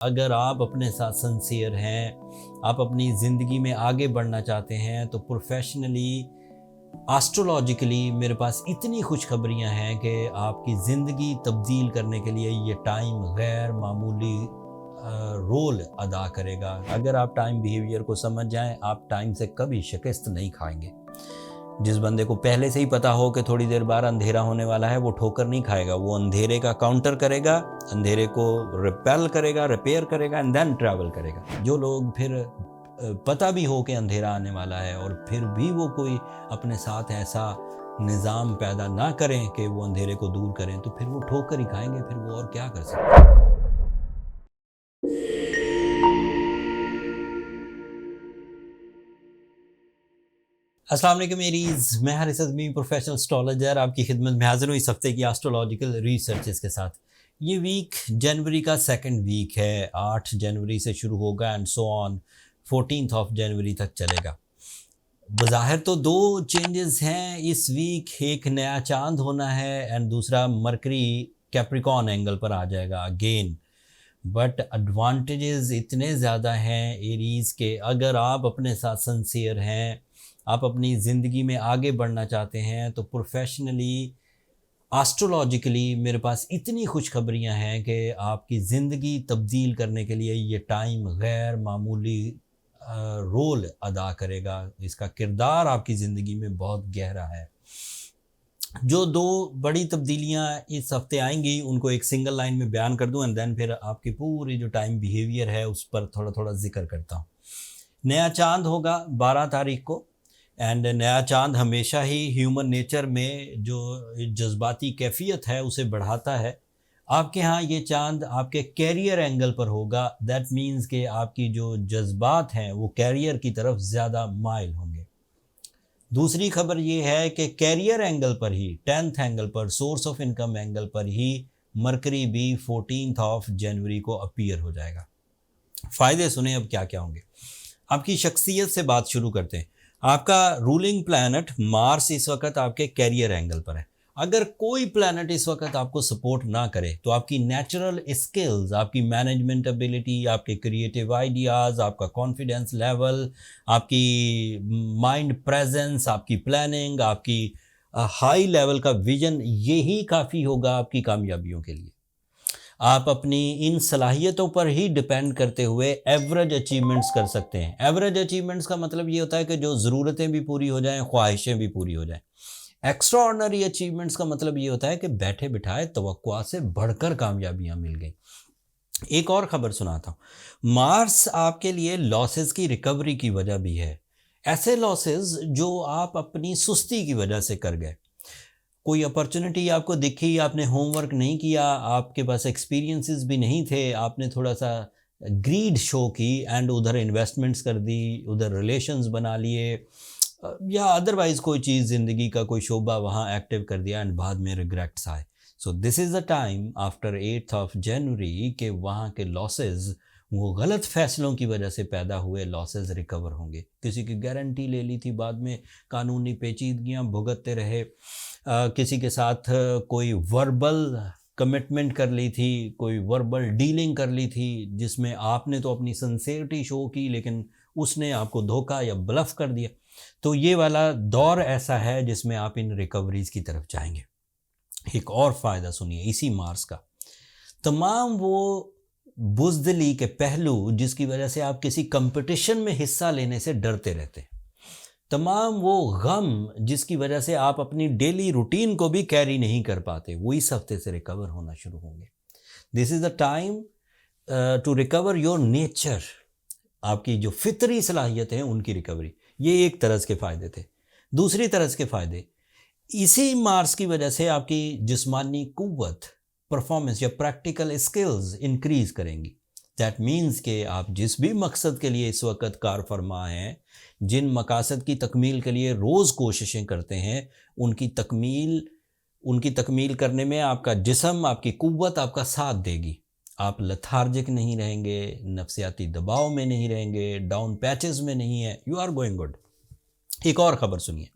अगर आप अपने साथ सिंसियर हैं, आप अपनी ज़िंदगी में आगे बढ़ना चाहते हैं, तो प्रोफेशनली, एस्ट्रोलॉजिकली मेरे पास इतनी खुशखबरियाँ हैं कि आपकी ज़िंदगी तब्दील करने के लिए ये टाइम गैर मामूली रोल अदा करेगा। अगर आप टाइम बिहेवियर को समझ जाएं, आप टाइम से कभी शिकस्त नहीं खाएंगे। जिस बंदे को पहले से ही पता हो कि थोड़ी देर बाद अंधेरा होने वाला है, वो ठोकर नहीं खाएगा, वो अंधेरे का काउंटर करेगा, अंधेरे को रिपेल करेगा, रिपेयर करेगा एंड देन ट्रैवल करेगा। जो लोग फिर पता भी हो कि अंधेरा आने वाला है और फिर भी वो कोई अपने साथ ऐसा निज़ाम पैदा ना करें कि वो अंधेरे को दूर करें, तो फिर वो ठोकर ही खाएंगे, फिर वो और क्या कर सकते हैं। अस्सलाम वालेकुम मेरीज, मैं हारिस अज़मी प्रोफेशनल एस्ट्रोलॉजर आपकी खिदमत में हाजिर हूँ इस हफ्ते की एस्ट्रोलॉजिकल रिसर्चेस के साथ। ये वीक जनवरी का सेकंड वीक है, 8 जनवरी से शुरू होगा and so on 14 of January तक चलेगा। बज़ाहिर तो दो चेंजेस हैं इस वीक, एक नया चांद होना है एंड दूसरा मरकरी कैप्रिकॉन एंगल पर आ जाएगा अगेन। बट एडवांटेजेस इतने ज़्यादा हैं एरीज़ के, अगर आप अपने साथ सिंसियर हैं, आप अपनी ज़िंदगी में आगे बढ़ना चाहते हैं, तो प्रोफेशनली, एस्ट्रोलॉजिकली मेरे पास इतनी खुशखबरियाँ हैं कि आपकी ज़िंदगी तब्दील करने के लिए ये टाइम गैर मामूली रोल अदा करेगा। इसका किरदार आपकी ज़िंदगी में बहुत गहरा है। जो दो बड़ी तब्दीलियाँ इस हफ्ते आएंगी उनको एक सिंगल लाइन में बयान कर दूं एंड देन फिर आपकी पूरी जो टाइम बिहेवियर है उस पर थोड़ा थोड़ा जिक्र करता हूँ। नया चांद होगा 12 तारीख को एंड नया चांद हमेशा ही ह्यूमन नेचर में जो जज्बाती कैफियत है उसे बढ़ाता है। आपके यहाँ ये चांद आपके कैरियर एंगल पर होगा, दैट मीन्स कि आपकी जो जज्बात हैं वो कैरियर की तरफ ज़्यादा माइल होंगे। दूसरी खबर ये है कि कैरियर एंगल पर ही, 10th एंगल पर, सोर्स ऑफ इनकम एंगल पर ही मरकरी भी 14 ऑफ जनवरी को अपीयर हो जाएगा। फ़ायदे सुने अब क्या क्या होंगे। आपकी शख्सियत से बात शुरू करते हैं। आपका रूलिंग प्लैनेट मार्स इस वक्त आपके कैरियर एंगल पर है। अगर कोई प्लैनेट इस वक्त आपको सपोर्ट ना करे तो आपकी नेचुरल स्किल्स, आपकी मैनेजमेंट एबिलिटी, आपके क्रिएटिव आइडियाज़, आपका कॉन्फिडेंस लेवल, आपकी माइंड प्रेजेंस, आपकी प्लानिंग, आपकी हाई लेवल का विजन, यही काफ़ी होगा आपकी कामयाबियों के लिए। आप अपनी इन सलाहियतों पर ही डिपेंड करते हुए एवरेज अचीवमेंट्स कर सकते हैं। एवरेज अचीवमेंट्स का मतलब ये होता है कि जो ज़रूरतें भी पूरी हो जाएं, ख्वाहिशें भी पूरी हो जाएं। एक्स्ट्राऑर्डिनरी अचीवमेंट्स का मतलब ये होता है कि बैठे बिठाए तवक्कुआ से बढ़कर कामयाबियां मिल गई। एक और खबर सुनाता हूँ। मार्स आपके लिए लॉसेस की रिकवरी की वजह भी है। ऐसे लॉसेस जो आप अपनी सुस्ती की वजह से कर गए। कोई अपॉर्चुनिटी आपको दिखी, आपने होमवर्क नहीं किया, आपके पास एक्सपीरियंसेस भी नहीं थे, आपने थोड़ा सा ग्रीड शो की एंड उधर इन्वेस्टमेंट्स कर दी, उधर रिलेशंस बना लिए, या अदरवाइज़ कोई चीज़, ज़िंदगी का कोई शोबा वहाँ एक्टिव कर दिया एंड बाद में रिग्रेट्स आए। So this is the time after 8 of January के वहाँ के लॉसेस, वो गलत फैसलों की वजह से पैदा हुए लॉसेस रिकवर होंगे। किसी की गारंटी ले ली थी, बाद में कानूनी पेचीदगियाँ भुगतते रहे। किसी के साथ कोई वर्बल कमिटमेंट कर ली थी, कोई वर्बल डीलिंग कर ली थी जिसमें आपने तो अपनी सिंसेरिटी शो की लेकिन उसने आपको धोखा या ब्लफ कर दिया। तो ये वाला दौर ऐसा है जिसमें आप इन रिकवरीज की तरफ जाएंगे। एक और फ़ायदा सुनिए इसी मार्स का। तमाम वो बुज़दिली के पहलू जिसकी वजह से आप किसी कंपटीशन में हिस्सा लेने से डरते रहते हैं, तमाम वो गम जिसकी वजह से आप अपनी डेली रूटीन को भी कैरी नहीं कर पाते, वो इस हफ्ते से रिकवर होना शुरू होंगे। This is the time to recover your nature. आपकी जो फितरी सलाहियत हैं उनकी रिकवरी, ये एक तरह के फ़ायदे थे। दूसरी तरह के फ़ायदे, इसी मार्स की वजह से आपकी जिस्मानी कुव्वत, परफॉर्मेंस या प्रैक्टिकल स्किल्स इंक्रीज़ करेंगी। दैट मीन्स कि आप जिस भी मकसद के लिए इस वक्त कार फरमा हैं, जिन मकासद की तकमील के लिए रोज़ कोशिशें करते हैं, उनकी तकमील करने में आपका जिस्म, आपकी कुव्वत आपका साथ देगी। आप लथार्जिक नहीं रहेंगे, नफ्सियाती दबाव में नहीं रहेंगे, डाउन पैचेस में नहीं है, यू आर गोइंग गुड। एक और ख़बर सुनिए।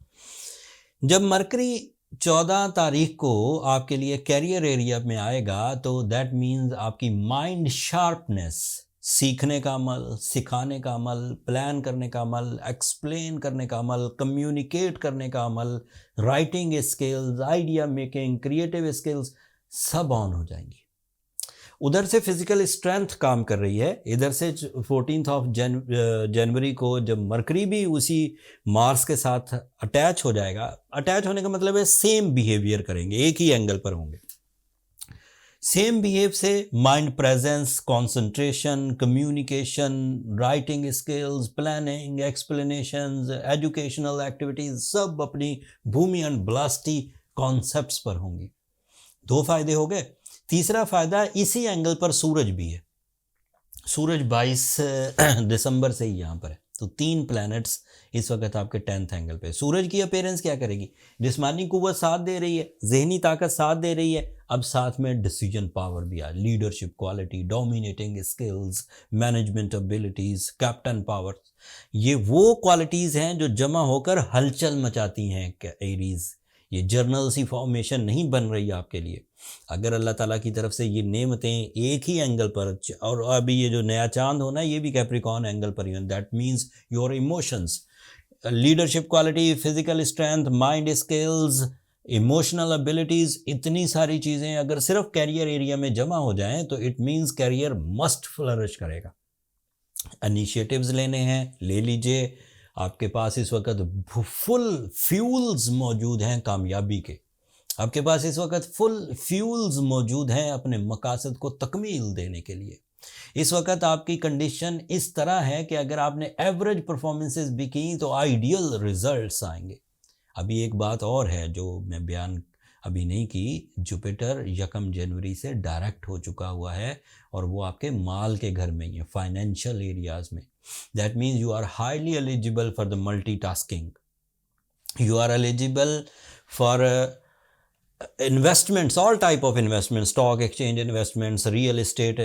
जब मरकरी 14 तारीख को आपके लिए कैरियर एरिया में आएगा, तो दैट मीन्स आपकी माइंड शार्पनेस, सीखने का अमल, सिखाने का अमल, प्लान करने का अमल, एक्सप्लेन करने का अमल, कम्युनिकेट करने का अमल, writing skills, idea making, creative skills सब ऑन हो जाएंगी। उधर से फिजिकल स्ट्रेंथ काम कर रही है, इधर से 14 ऑफ जनवरी को जब मरकरी भी उसी मार्स के साथ अटैच हो जाएगा, अटैच होने का मतलब है सेम बिहेवियर करेंगे, एक ही एंगल पर होंगे। सेम बिहेव से mind presence, concentration, communication, writing skills, planning, explanations, educational activities सब अपनी भूमि एंड ब्लास्टी कॉन्सेप्ट्स पर होंगी। 2 फायदे हो गए। तीसरा फायदा, इसी एंगल पर सूरज भी है। सूरज 22 दिसंबर से ही यहाँ पर है, तो 3 प्लैनेट्स इस वक्त आपके 10th एंगल पे। सूरज की अपीयरेंस क्या करेगी? जिस्मानी कुव्वत साथ दे रही है, जहनी ताकत साथ दे रही है, अब साथ में डिसीजन पावर भी आ, leadership quality, dominating skills, management abilities, captain power, ये वो क्वालिटीज़ हैं जो जमा होकर हलचल मचाती हैं एरीज। ये जर्नल सी फॉर्मेशन नहीं बन रही आपके लिए। अगर अल्लाह ताला की तरफ से ये नेमतें एक ही एंगल पर, और अभी ये जो नया चांद होना है ये भी कैप्रिकॉर्न एंगल पर ही, that means your emotions, leadership quality, physical strength, mind skills, emotional abilities, इतनी सारी चीज़ें अगर सिर्फ कैरियर एरिया में जमा हो जाएं तो it means career must flourish करेगा। इनिशिएटिव्स लेने हैं, ले लीजिए। आपके पास इस वक्त फुल फ्यूल्स मौजूद हैं कामयाबी के। आपके पास इस वक्त फुल फ्यूल्स मौजूद हैं अपने मकासद को तकमील देने के लिए। इस वक्त आपकी कंडीशन इस तरह है कि अगर आपने एवरेज परफॉर्मेंसेस भी की तो आइडियल रिजल्ट्स आएंगे। अभी एक बात और है जो मैं बयान अभी नहीं की, जुपिटर 1 जनवरी से डायरेक्ट हो चुका हुआ है और वो आपके माल के घर में ही है, फाइनेंशियल एरियाज में। That means you are highly eligible for the multitasking, you are eligible for investments, all type of investment, stock exchange investments, real estate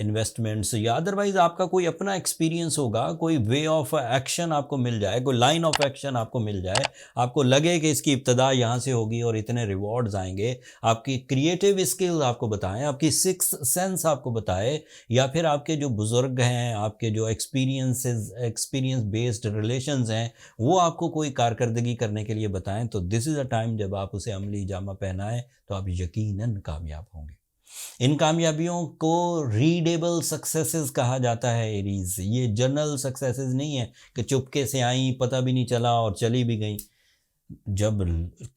investments, या अदरवाइज आपका कोई अपना एक्सपीरियंस होगा, कोई वे ऑफ एक्शन आपको मिल जाए, कोई लाइन ऑफ एक्शन आपको मिल जाए, आपको लगे कि इसकी इब्तदा यहाँ से होगी और इतने रिवॉर्ड्स आएंगे, आपकी क्रिएटिव स्किल्स आपको बताएं, आपकी सिक्स्थ सेंस आपको बताए, या फिर आपके जो बुज़ुर्ग हैं, आपके जो एक्सपीरियंस बेस्ड रिलेशंस हैं, वो आपको कोई कारकर्दगी करने के लिए बताएं, तो दिस इज़ अ टाइम जब आप उसे अमली जामा पहनाएं तो आप यकीनन कामयाब होंगे। इन कामयाबियों को रीडेबल सक्सेसेस कहा जाता है एरीज। ये जनरल सक्सेसेस नहीं है कि चुपके से आई, पता भी नहीं चला और चली भी गई। जब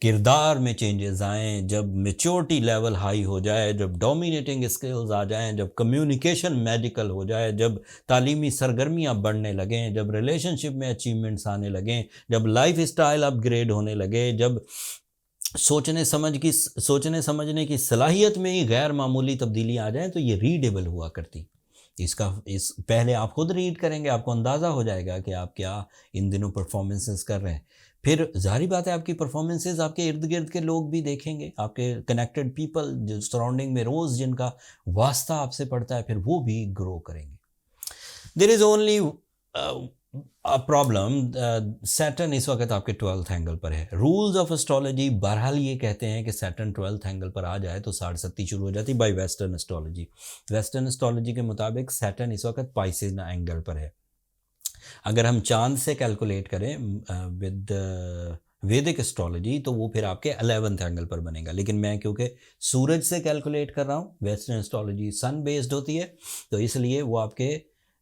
किरदार में चेंजेस आएँ, जब मेच्योरिटी लेवल हाई हो जाए, जब डोमिनेटिंग स्किल्स आ जाएं, जब कम्युनिकेशन मैजिकल हो जाए, जब तालीमी सरगर्मियाँ बढ़ने लगें, जब रिलेशनशिप में अचीवमेंट्स आने लगें, जब लाइफ स्टाइल अपग्रेड होने लगे, जब सोचने समझने की सलाहियत में ही गैर मामूली तब्दीली आ जाए, तो ये रीडेबल हुआ करती। इस पहले आप खुद रीड करेंगे, आपको अंदाज़ा हो जाएगा कि आप क्या इन दिनों परफॉर्मेंसेस कर रहे हैं। फिर जाहिर बात है आपकी परफॉर्मेंसेस आपके इर्द गिर्द के लोग भी देखेंगे, आपके कनेक्टेड पीपल जो सराउंडिंग में रोज़ जिनका वास्ता आपसे पड़ता है, फिर वो भी ग्रो करेंगे। There is only problem, Saturn इस वक्त आपके 12th एंगल पर है। रूल्स ऑफ एस्ट्रोलॉजी बहरहाल ये कहते हैं कि सैटर्न 12th एंगल पर आ जाए तो 7:30 शुरू हो जाती bye western astrology. Western astrology के मुताबिक सैटर्न इस वक्त पाइसेस एंगल पर है। अगर हम चांद से कैलकुलेट करें विद वैदिक एस्ट्रोलॉजी तो वो फिर आपके 11th एंगल पर बनेगा, लेकिन मैं क्योंकि सूरज से कैलकुलेट कर रहा हूँ, वेस्टर्न एस्ट्रोलॉजी सन बेस्ड होती है, तो इसलिए वो आपके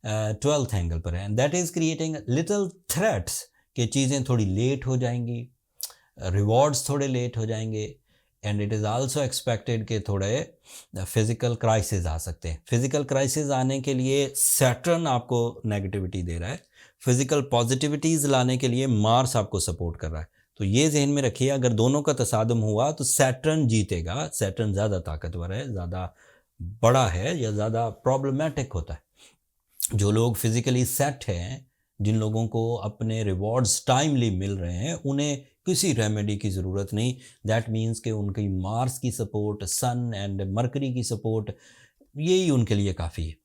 12th एंगल पर है। And that is creating little threats कि चीज़ें थोड़ी लेट हो जाएंगी, रिवॉर्ड्स थोड़े लेट हो जाएंगे, and it is also expected कि थोड़े फिज़िकल क्राइसिस आ सकते हैं। फिज़िकल क्राइसिस आने के लिए सैटर्न आपको नेगेटिविटी दे रहा है, फिज़िकल पॉजिटिविटीज़ लाने के लिए मार्स आपको सपोर्ट कर रहा है। तो ये जहन में रखिए, अगर दोनों का तसादम हुआ तो सैटर्न जीतेगा। सैटर्न ज़्यादा ताकतवर है, ज़्यादा बड़ा है, या ज़्यादा प्रॉब्लमेटिक होता है। जो लोग फिज़िकली सेट हैं, जिन लोगों को अपने रिवॉर्ड्स टाइमली मिल रहे हैं, उन्हें किसी रेमेडी की ज़रूरत नहीं। दैट मीन्स कि उनकी मार्स की सपोर्ट, सन एंड मरकरी की सपोर्ट, यही उनके लिए काफ़ी है।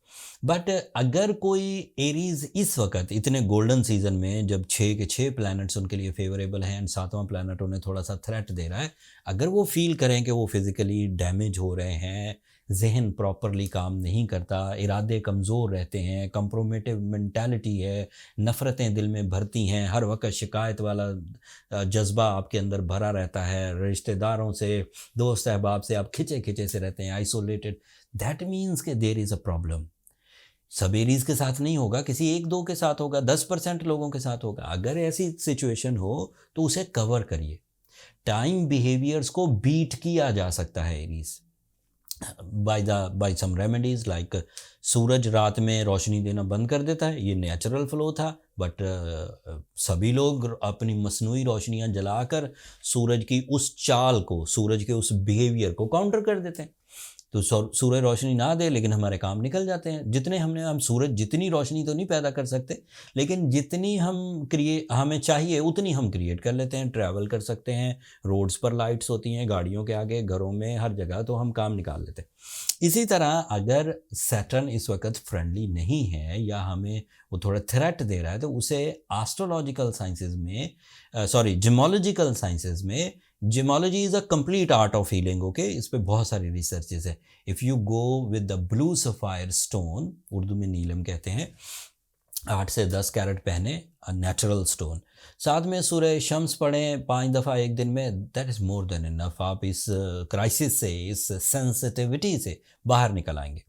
बट अगर कोई एरीज इस वक्त इतने गोल्डन सीजन में, जब 6 के 6 प्लैनेट्स उनके लिए फेवरेबल हैं एंड 7वां प्लैनेट उन्हें थोड़ा सा थ्रेट दे रहा है, अगर वो फील करें कि वो फिज़िकली डैमेज हो रहे हैं, जहन प्रॉपरली काम नहीं करता, इरादे कमज़ोर रहते हैं, कंप्रोमेटिव मेंटालिटी है, नफ़रतें दिल में भरती हैं, हर वक्त शिकायत वाला जज्बा आपके अंदर भरा रहता है, रिश्तेदारों से, दोस्त अहबाब से आप खिंचे खिंचे से रहते हैं, आइसोलेटेड, दैट मीन्स कि देयर इज़ अ प्रॉब्लम। सब एरीज के साथ नहीं होगा, किसी 1-2 के साथ होगा, 10% लोगों के साथ होगा। अगर ऐसी सिचुएशन हो तो उसे कवर करिए। टाइम बिहेवियर्स को बीट किया जा सकता है एरीज बाय सम रेमेडीज लाइक सूरज रात में रोशनी देना बंद कर देता है, ये नेचुरल फ्लो था, बट सभी लोग अपनी मसनूई रोशनियां जलाकर सूरज की उस चाल को, सूरज के उस बिहेवियर को काउंटर कर देते हैं। तो सूरज रोशनी ना दे लेकिन हमारे काम निकल जाते हैं। हम सूरज जितनी रोशनी तो नहीं पैदा कर सकते, लेकिन जितनी हमें चाहिए उतनी हम क्रिएट कर लेते हैं, ट्रैवल कर सकते हैं, रोड्स पर लाइट्स होती हैं, गाड़ियों के आगे, घरों में, हर जगह, तो हम काम निकाल लेते हैं। इसी तरह अगर सैटर्न इस वक्त फ्रेंडली नहीं है या हमें वो थोड़ा थ्रेट दे रहा है, तो उसे एस्ट्रोलॉजिकल साइंसेज में जिमोलॉजिकल साइंसेज में, gemology is a complete art of healing, okay, इस पे बहुत सारी रिसर्चेज है। If you go with the blue sapphire stone, Urdu में नीलम कहते हैं, 8 से 10 कैरेट पहने, नेचुरल स्टोन, साथ में सूरह शम्स पढ़ें 5 दफ़ा एक दिन में, that is more than enough. आप इस क्राइसिस से, इस सेंसिटिविटी से बाहर निकल आएंगे।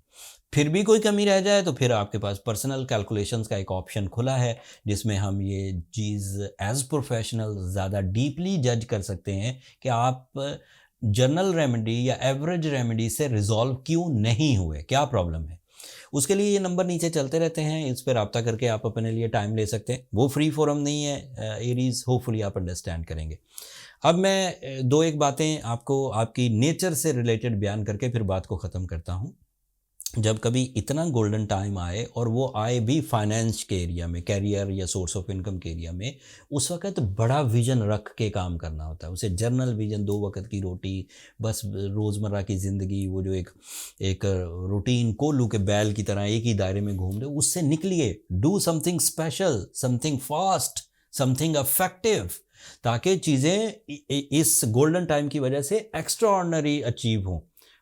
फिर भी कोई कमी रह जाए तो फिर आपके पास पर्सनल कैलकुलेशंस का एक ऑप्शन खुला है, जिसमें हम ये चीज़ एज प्रोफेशनल ज़्यादा डीपली जज कर सकते हैं कि आप जनरल रेमेडी या एवरेज रेमेडी से रिजॉल्व क्यों नहीं हुए, क्या प्रॉब्लम है। उसके लिए ये नंबर नीचे चलते रहते हैं, इस पर रब्ता करके आप अपने लिए टाइम ले सकते हैं। वो फ्री फोरम नहीं है एरीज, होपफुली आप अंडरस्टैंड करेंगे। अब मैं 2-1 बातें आपको आपकी नेचर से रिलेटेड बयान करके फिर बात को ख़त्म करता हूँ। जब कभी इतना गोल्डन टाइम आए, और वो आए भी फाइनेंस के एरिया में, कैरियर या सोर्स ऑफ इनकम के एरिया में, उस वक्त बड़ा विजन रख के काम करना होता है। उसे जर्नल विजन, 2 वक्त की रोटी, बस रोज़मर्रा की ज़िंदगी, वो जो एक रूटीन कोल्लू के बैल की तरह एक ही दायरे में घूम रहे, उससे निकलिए। Do something special, something fast, something affective, ताकि चीज़ें इस गोल्डन टाइम की वजह से एक्स्ट्रा ऑर्डिनरी अचीव हों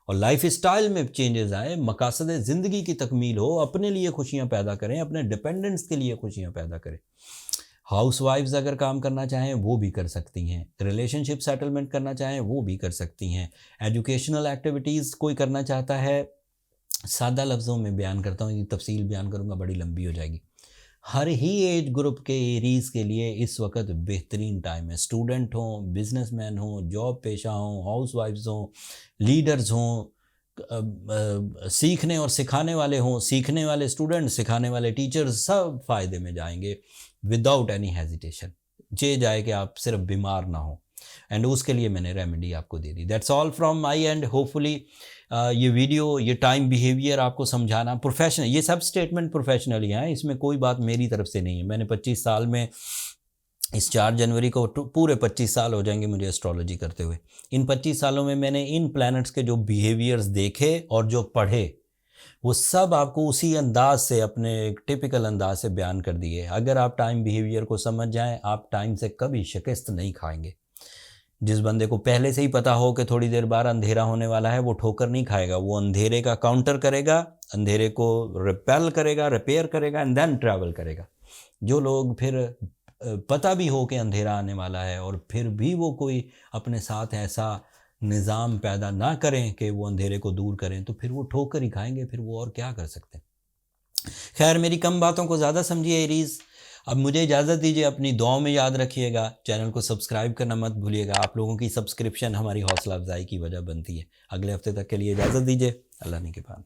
और लाइफ स्टाइल में चेंजेस आए, मकासद ज़िंदगी की तकमील हो, अपने लिए खुशियां पैदा करें, अपने डिपेंडेंट्स के लिए खुशियां पैदा करें। हाउस वाइफ्स अगर काम करना चाहें वो भी कर सकती हैं, रिलेशनशिप सेटलमेंट करना चाहें वो भी कर सकती हैं, एजुकेशनल एक्टिविटीज़ कोई करना चाहता है, सादा लफ्ज़ों में बयान करता हूँ, ये तफसील बयान करूँगा बड़ी लंबी हो जाएगी। हर ही एज ग्रुप के एरीज़ के लिए इस वक्त बेहतरीन टाइम है। स्टूडेंट हों, बिजनेसमैन हों, जॉब पेशा हों, हाउस वाइफ्स हों, लीडर्स हों, सीखने और सिखाने वाले हों, सीखने वाले स्टूडेंट, सिखाने वाले टीचर्स, सब फ़ायदे में जाएंगे विदाउट एनी हेजिटेशन। ये जाए कि आप सिर्फ बीमार ना हो, एंड उसके लिए मैंने रेमेडी आपको दे दी। That's all from my end. Hopefully ये वीडियो, ये टाइम बिहेवियर आपको समझाना प्रोफेशनल, ये सब स्टेटमेंट प्रोफेशनली हैं, इसमें कोई बात मेरी तरफ से नहीं है। मैंने 25 साल में, इस 4 जनवरी को पूरे 25 साल हो जाएंगे मुझे एस्ट्रोलॉजी करते हुए। इन 25 सालों में मैंने इन प्लैनेट्स के जो बिहेवियर्स देखे और जो पढ़े, वो सब आपको उसी अंदाज से, अपने एक टिपिकल अंदाज से बयान कर दिए। अगर आप टाइम बिहेवियर को समझ जाएं, आप टाइम से कभी शिकस्त नहीं खाएंगे। जिस बंदे को पहले से ही पता हो कि थोड़ी देर बाद अंधेरा होने वाला है, वो ठोकर नहीं खाएगा, वो अंधेरे का काउंटर करेगा, अंधेरे को रिपेल करेगा, रिपेयर करेगा, एंड देन ट्रैवल करेगा। जो लोग फिर पता भी हो कि अंधेरा आने वाला है और फिर भी वो कोई अपने साथ ऐसा निज़ाम पैदा ना करें कि वो अंधेरे को दूर करें, तो फिर वो ठोकर ही खाएंगे, फिर वो और क्या कर सकते हैं। खैर, मेरी कम बातों को ज़्यादा समझिए एरीज़। अब मुझे इजाज़त दीजिए, अपनी दुआओं में याद रखिएगा, चैनल को सब्सक्राइब करना मत भूलिएगा। आप लोगों की सब्सक्रिप्शन हमारी हौसला अफजाई की वजह बनती है। अगले हफ्ते तक के लिए इजाज़त दीजिए, अल्लाह ने के बाद।